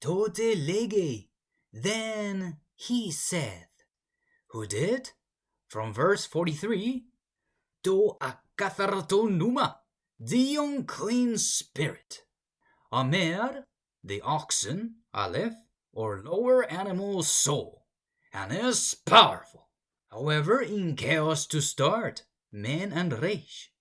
τότε λέγει, then he saith. Who did? From verse 43, το ακαθαρτον νούμα, the unclean spirit. Amer, the oxen, aleph, or lower animal soul, and is powerful. However, in chaos to start, men and reich.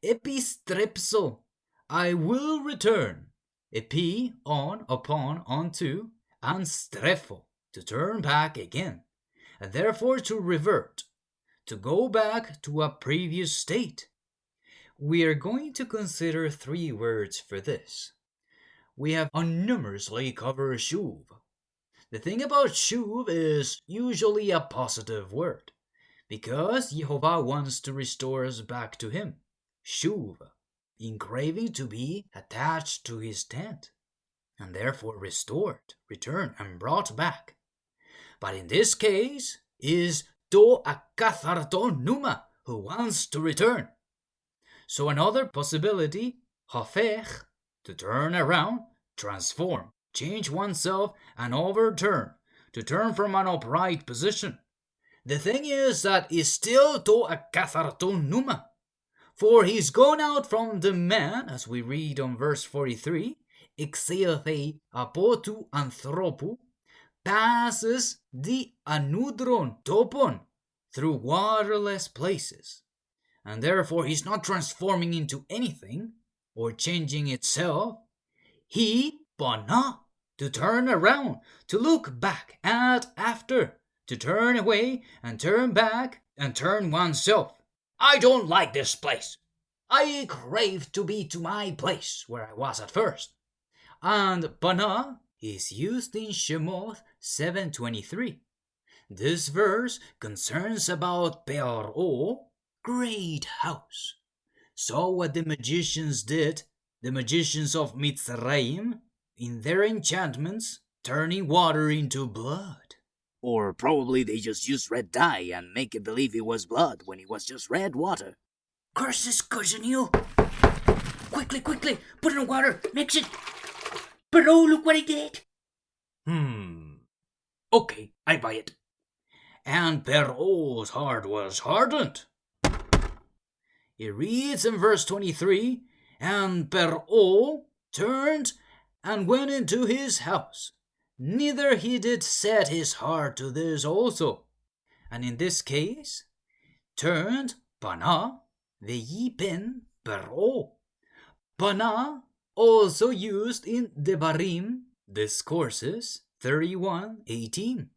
Epistrέψω, I will return. Epi, on, upon, onto, and strepho, to turn back again, and therefore to revert, to go back to a previous state. We are going to consider 3 words for this. We have unnumerously covered shuv. The thing about shuv is usually a positive word, because Jehovah wants to restore us back to him. Shuv, engraving to be attached to his tent, and therefore restored, returned, and brought back. But in this case is το ακαθαρτον νούμα, who wants to return. So another possibility, hafech, to turn around, transform, change oneself, and overturn, to turn from an upright position. The thing is that is still το ακαθαρτον νούμα, for he's gone out from the man, as we read on verse 43, ἐξῆλθον από του ανθρώπου, passes the anoudron topon, through waterless places. And therefore he's not transforming into anything, or changing itself. He, bana, to turn around, to look back and after, to turn away and turn back and turn oneself. I don't like this place. I crave to be to my place where I was at first. And bana is used in ShemuEl 7:23. This verse concerns about Paro, great house. So what the magicians did, the magicians of Mitzrayim, in their enchantments, turning water into blood. Or probably they just used red dye and make it believe it was blood when it was just red water. Curses, Cousin. Quickly, put it in water, mix it. But oh, look what I did. Okay, I buy it. And Paro's heart was hardened. It reads in verse 23, and Paro turned and went into his house. Neither he did set his heart to this also. And in this case, turned, bana, veyipen, Paro. Bana, also used in Devarim, Discourses 31:18.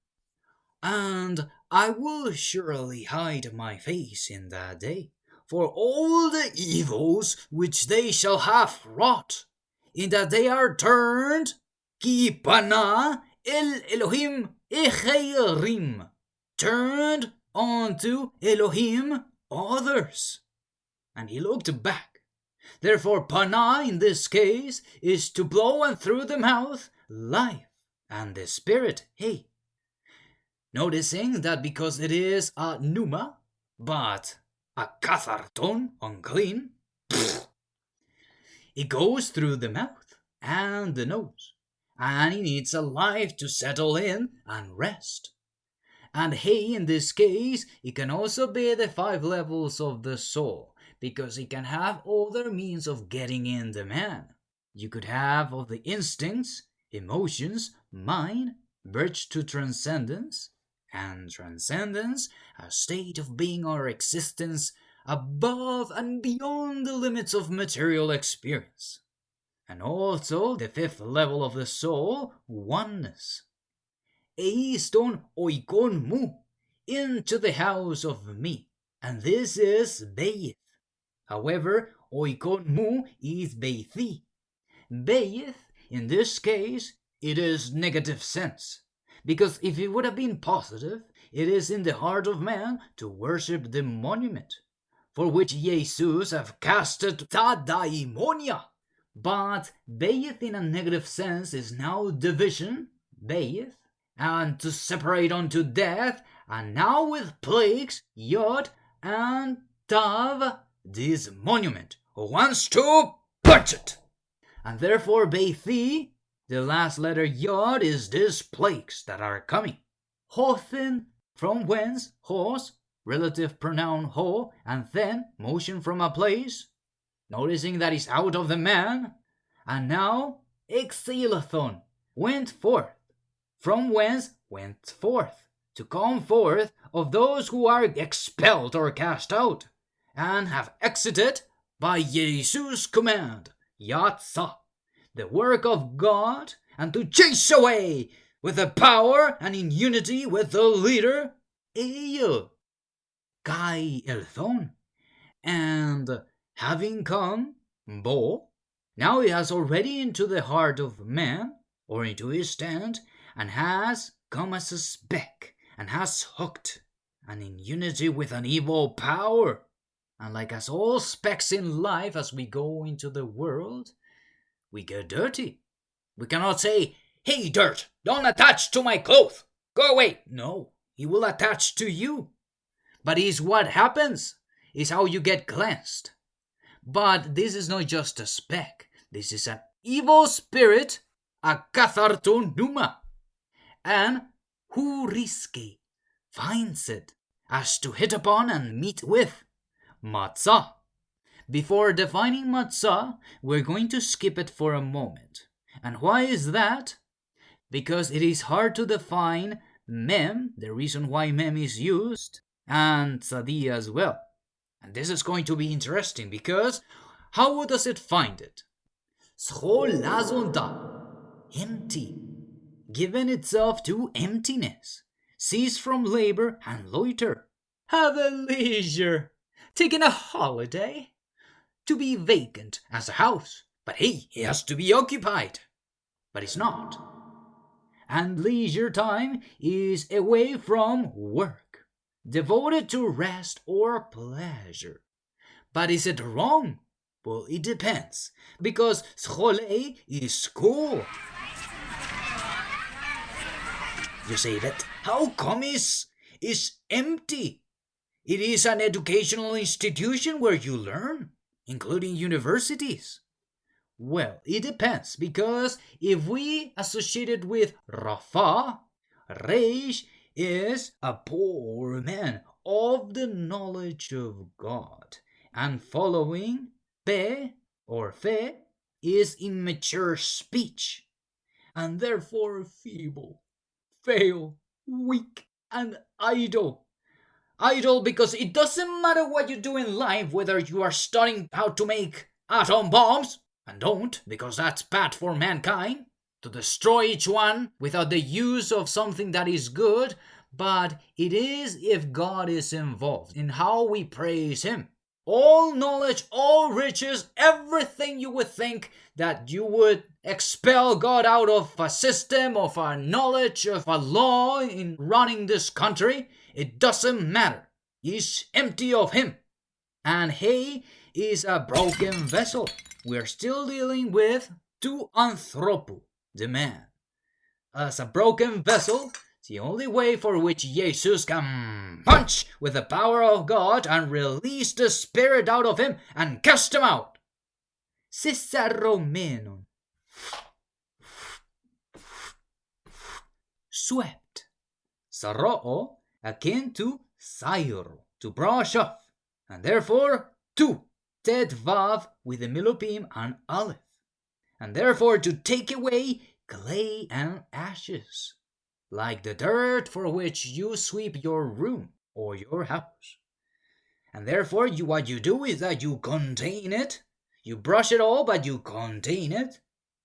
And I will surely hide my face in that day, for all the evils which they shall have wrought, in that they are turned, ki bana el Elohim echerim, turned unto Elohim others. And he looked back. Therefore, pana in this case is to blow, and through the mouth, life, and the spirit, hey. Noticing that because it is a numa, but a akatharton, unclean, it goes through the mouth and the nose, and it needs a life to settle in and rest. And hey, in this case, it can also be the 5 levels of the soul, because it can have other means of getting in the man. You could have of the instincts, emotions, mind, bridge to transcendence, and transcendence, a state of being or existence above and beyond the limits of material experience. And also the 5th level of the soul, oneness. Eiston oฏκόν μου, into the house of me, and this is saith. However, oฏκόν μου is saith. Saith, in this case, it is negative sense, because if it would have been positive, it is in the heart of man to worship the monument, for which Jesus have casted ta daimonia. But saith in a negative sense is now division, saith, and to separate unto death, and now with plagues, yod and tav, this monument, who wants to punch it. And therefore saith The last letter yod is these plagues that are coming. Ότhen, from whence, hos, relative pronoun ho, and then motion from a place, noticing that is out of the man. And now ἐξήλθον, went forth, from whence went forth, to come forth of those who are expelled or cast out, and have exited by Jesus' command, yatsa, the work of God, and to chase away with the power and in unity with the leader, kai ἐλθον, and having come, bo, now he has already into the heart of man, or into his stand, and has come as a speck, and has hooked, and in unity with an evil power. And like as all specks in life, as we go into the world, we get dirty. We cannot say, "Hey, dirt, don't attach to my clothes. Go away." No, he will attach to you. But is what happens, is how you get cleansed. But this is not just a speck. This is an evil spirit, ακαθαρτον pneuma. And εὑρίσκει finds it as to hit upon and meet with. Matzah. Before defining matzah, we're going to skip it for a moment. And why is that? Because it is hard to define mem, the reason why mem is used, and tzadi as well. And this is going to be interesting because how does it find it? Schολάζοντα, empty, given itself to emptiness, cease from labor and loiter, have a leisure, taking a holiday, to be vacant as a house, but hey, it has to be occupied, but it's not. And leisure time is away from work, devoted to rest or pleasure. But is it wrong? Well, it depends, because σχολέ is school. You say that, how come is empty? It is an educational institution where you learn, including universities. Well, it depends, because if we associate it with Rafa, Reish is a poor man of the knowledge of God, and following Pe or Fe is immature speech, and therefore feeble, fail, weak, and idle. Idle because it doesn't matter what you do in life, whether you are studying how to make atom bombs, and don't, because that's bad for mankind, to destroy each one without the use of something that is good, but it is if God is involved in how we praise Him. All knowledge, all riches, everything you would think that you would expel God out of a system, of a knowledge, of a law in running this country, it doesn't matter. He's empty of Him. And He is a broken vessel. We're still dealing with tou anthropou, the man. As a broken vessel, the only way for which Jesus can punch with the power of God and release the spirit out of him and cast him out. Sesaρωμένον. Swept. Saroo, akin to sairo, to brush off. And therefore, to, tet vav with the milopim and aleph. And therefore to take away clay and ashes, like the dirt for which you sweep your room or your house. And therefore what you do is that you contain it. You brush it all, but you contain it.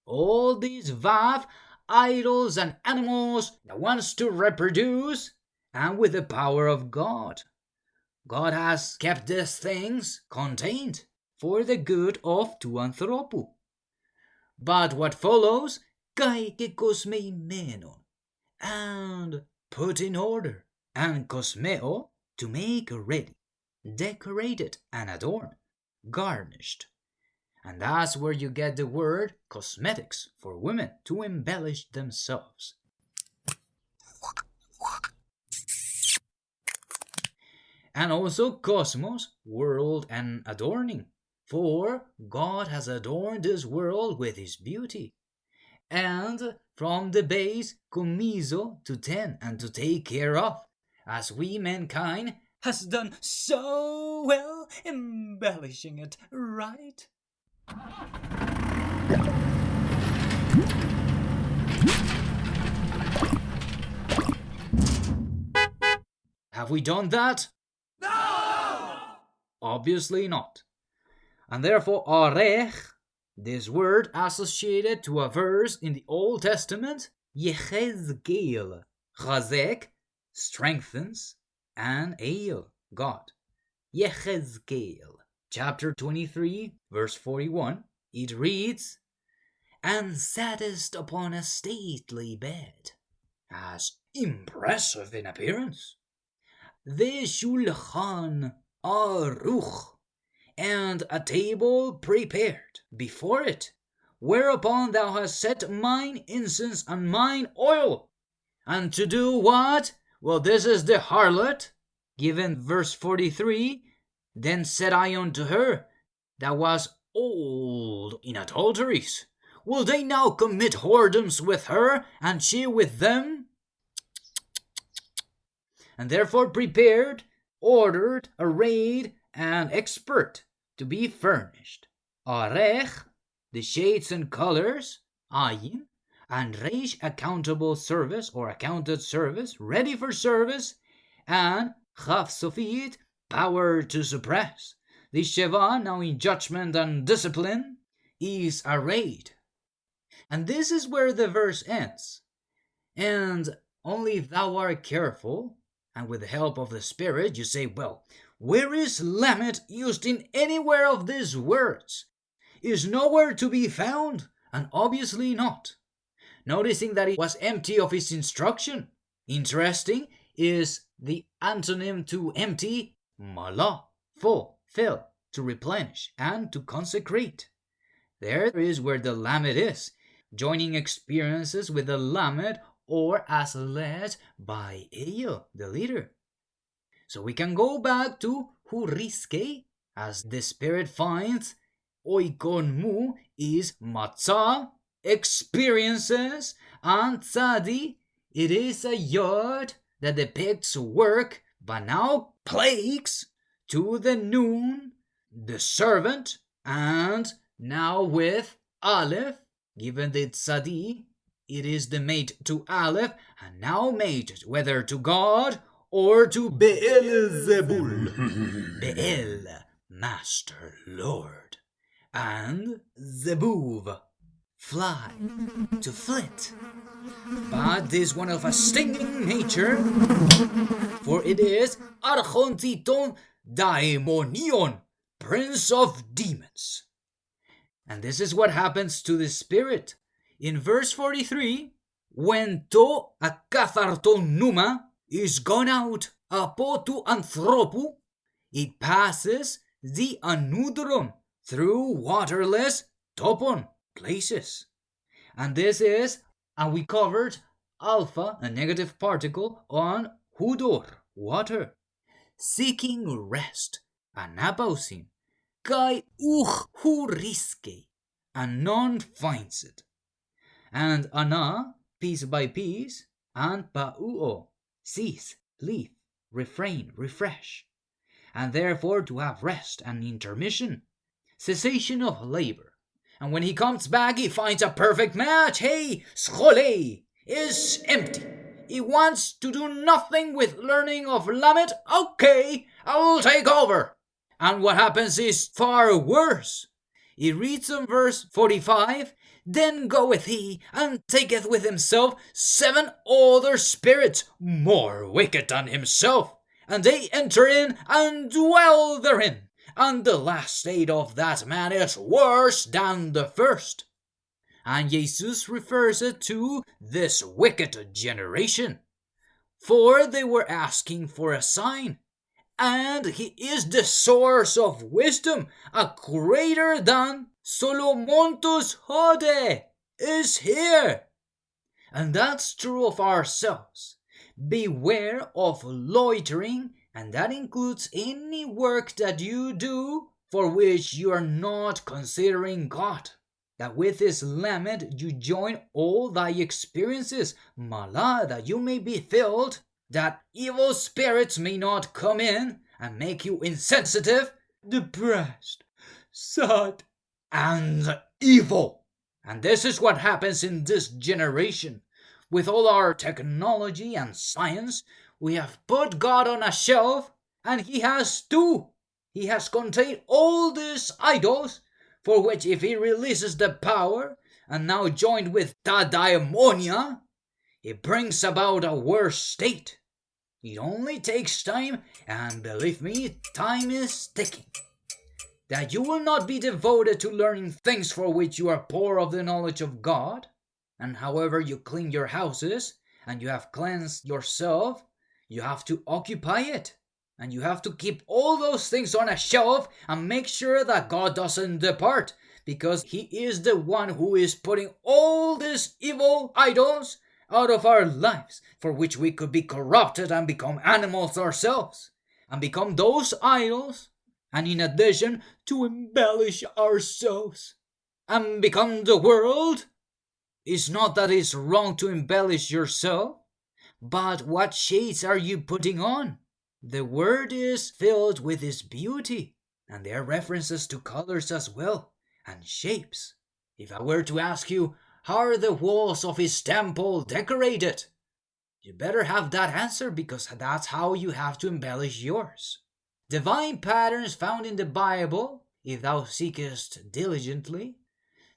All these vav, idols and animals that wants to reproduce, and with the power of God. God has kept these things contained for the good of tou anthropou. But what follows, kai kekosmημένον, and put in order, and kosmeo, to make ready, decorated and adorn, garnished. And that's where you get the word cosmetics for women to embellish themselves. And also cosmos, world and adorning. For God has adorned this world with His beauty. and from the base commiso to tend and to take care of, as we mankind has done so well, embellishing it, right? Have we done that? No! Obviously not. And therefore, arech, this word associated to a verse in the Old Testament, yechezkel, chazek, strengthens, and el, God. Yechezkel, chapter 23, verse 41, it reads, "And sattest upon a stately bed," as impressive in appearance. "The shulchan aruch," and a table prepared before it, whereupon thou hast set mine incense and mine oil. And to do what? Well, this is the harlot, given verse 43. "Then said I unto her, that was old in adulteries, will they now commit whoredoms with her, and she with them?" And therefore prepared, ordered, arrayed, and expert to be furnished. Arech, the shades and colors, ayin, and reish, accountable service or accounted service, ready for service, and chaf sofit, power to suppress. The sheva, now in judgment and discipline, is arrayed. And this is where the verse ends. And only if thou art careful, and with the help of the Spirit, you say, well, where is lamet used in anywhere of these words? Is nowhere to be found, and obviously not. Noticing that it was empty of its instruction. Interesting is the antonym to empty, mala, full, fill, to replenish, and to consecrate. There is where the lamet is, joining experiences with the lamet, or as led by el, the leader. So we can go back to evyrisque, as the Spirit finds oรุ๊κον μου is matzah, experiences, and tzadi, it is a yod that depicts work, but now plagues, to the noon, the servant, and now with aleph, given the tzadi, it is the mate to aleph, and now mated whether to God or to Beelzebul, Beel, Master, Lord, and Zebuv, fly, to flit. But this one of a stinging nature, for it is archontiton daimonion, prince of demons. And this is what happens to the spirit. In verse 43, when to ακαθαρτον numa is gone out από του ανθρώπου, it passes the anoudron through waterless topon, places. And this is, and we covered alpha, a negative particle, on hudor, water, seeking rest, anapausin, kai evyρίσκει, and none finds it. And ana, piece by piece, and pauo, cease, leave, refrain, refresh. And therefore to have rest and intermission, cessation of labor. And when he comes back, he finds a perfect match. Hey, schole is empty. He wants to do nothing with learning of lamet. Okay, I will take over. And what happens is far worse. He reads in verse 45, then goeth he and taketh with himself 7 other spirits more wicked than himself, and they enter in and dwell therein. And the last state of that man is worse than the first. And Jesus refers it to this wicked generation, for they were asking for a sign, and he is the source of wisdom, a greater than Solomon's Tode is here. And that's true of ourselves. Beware of loitering, and that includes any work that you do for which you are not considering God. that with this lament you join all thy experiences, mala, that you may be filled, that evil spirits may not come in and make you insensitive, depressed, sad, and evil. And this is what happens in this generation. With all our technology and science, we have put God on a shelf, and he has too. He has contained all these idols, for which if he releases the power, and now joined with daimonia, it brings about a worse state. It only takes time, and believe me, time is ticking. That you will not be devoted to learning things for which you are poor of the knowledge of God, and however you clean your houses, and you have cleansed yourself, you have to occupy it. And you have to keep all those things on a shelf and make sure that God doesn't depart, because he is the one who is putting all these evil idols out of our lives, for which we could be corrupted and become animals ourselves, and become those idols, and in addition to embellish ourselves and become the world. It's not that it's wrong to embellish yourself, but what shades are you putting on? The word is filled with its beauty, and there are references to colors as well, and shapes. If I were to ask you, how are the walls of his temple decorated? You better have that answer, because that's how you have to embellish yours. Divine patterns found in the Bible, if thou seekest diligently,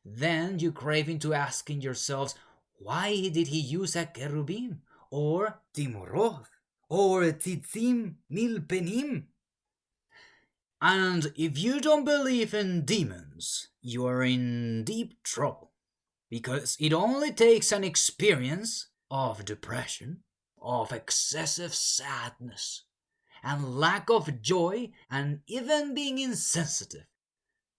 then you crave into asking yourselves, why did he use a cherubim, or timoroth, or tzitzim milpenim? And if you don't believe in demons, you are in deep trouble, because it only takes an experience of depression, of excessive sadness, and lack of joy, and even being insensitive,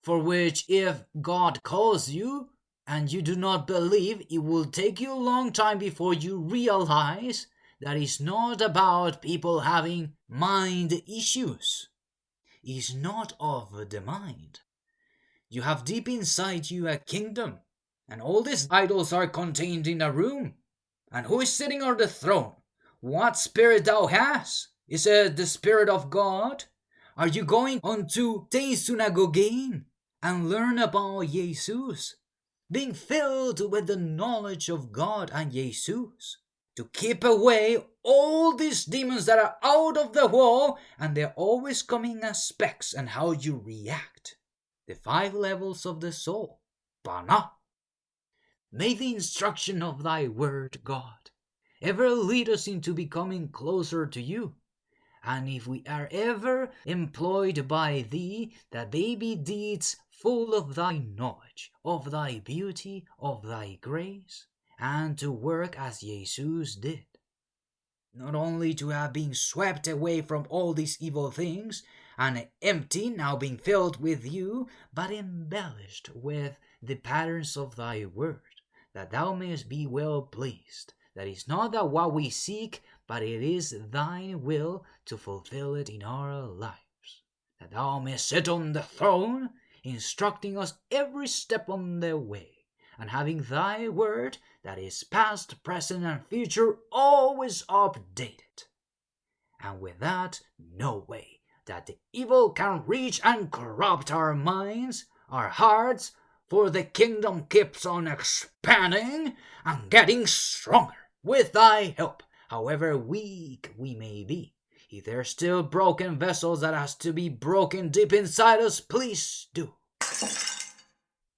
for which if God calls you and you do not believe, it will take you a long time before you realize that it's not about people having mind issues. It's not of the mind. You have deep inside you a kingdom, and all these idols are contained in a room. And who is sitting on the throne? What spirit thou hast? Is it the Spirit of God? Are you going unto the synagogue and learn about Jesus? Being filled with the knowledge of God and Jesus, to keep away all these demons that are out of the wall, and they're always coming as specks, and how you react. The 5 levels of the soul. Bana. May the instruction of thy word, God, ever lead us into becoming closer to you. And if we are ever employed by thee, that they be deeds full of thy knowledge, of thy beauty, of thy grace, and to work as Jesus did. Not only to have been swept away from all these evil things, and empty, now being filled with you, but embellished with the patterns of thy word, that thou mayest be well pleased. That is not that what we seek, but it is thine will to fulfill it in our lives. That thou mayest sit on the throne, instructing us every step on the way, and having thy word that is past, present, and future always updated. And with that, no way that the evil can reach and corrupt our minds, our hearts, for the kingdom keeps on expanding and getting stronger with thy help, however weak we may be. If there are still broken vessels that has to be broken deep inside us, please do.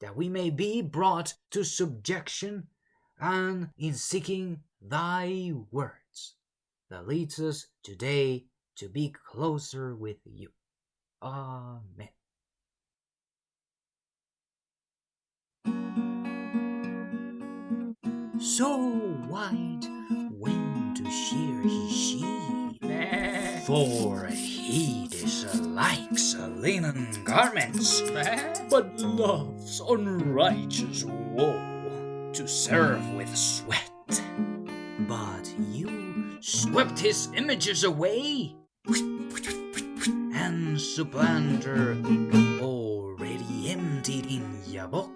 That we may be brought to subjection and in seeking thy words that leads us today to be closer with you. Amen. So white when to shear his sheep, for he dislikes linen garments, but loves unrighteous wool to serve with sweat. But you swept his images away, and supplanter already emptied in your book.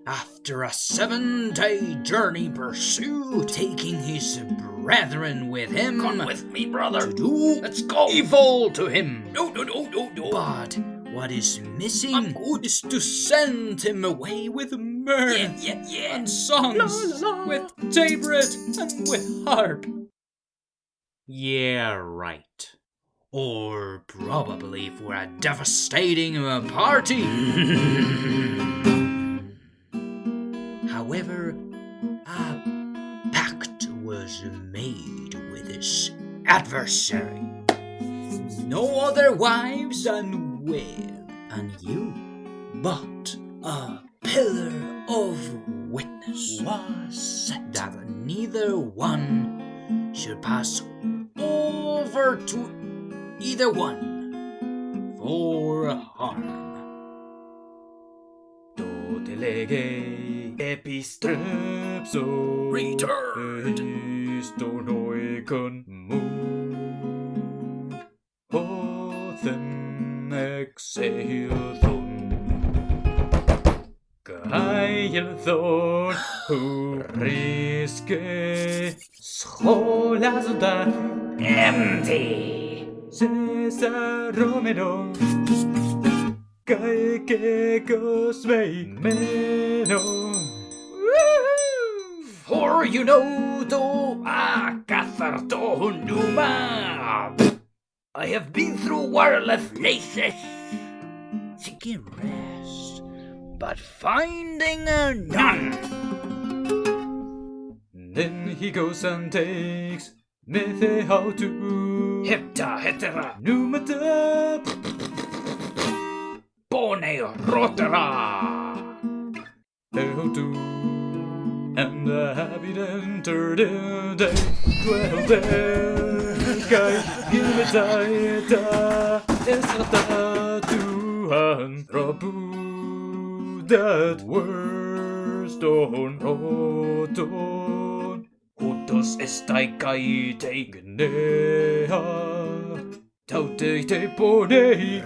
after a 7-day journey pursue, taking his brethren with him. Come with me, brother. To do Let's go. evil to him. No. But what is missing is to send him away with mirth Yeah. and songs, with tabret and with harp. Yeah, right. Or probably for a devastating party. However, a pact was made with his adversary. No other wives unwed and you, but a pillar of witness was set that neither one should pass over to either one for harm. Τότε, λέγει, ἐπιστρέψω. Returned. Στον οἶκον μου. Οθεν ἐξήλθον. ΕΛθον, ευρίσκει, σχολάζοντα, Empty. σεσαρωμένον, κεκοσμημένον. For you know the ακαθαρτον numa. I have been through waterless places, seeking rest, but finding none. Then he goes and takes maeautou, Hetera, numata, bone rotera. maeautou, and having entered in, they dwell there. Guy, give it saith, that worst on ότον. Ούτως εσταϊκαί τεγνέα, τότε πονέει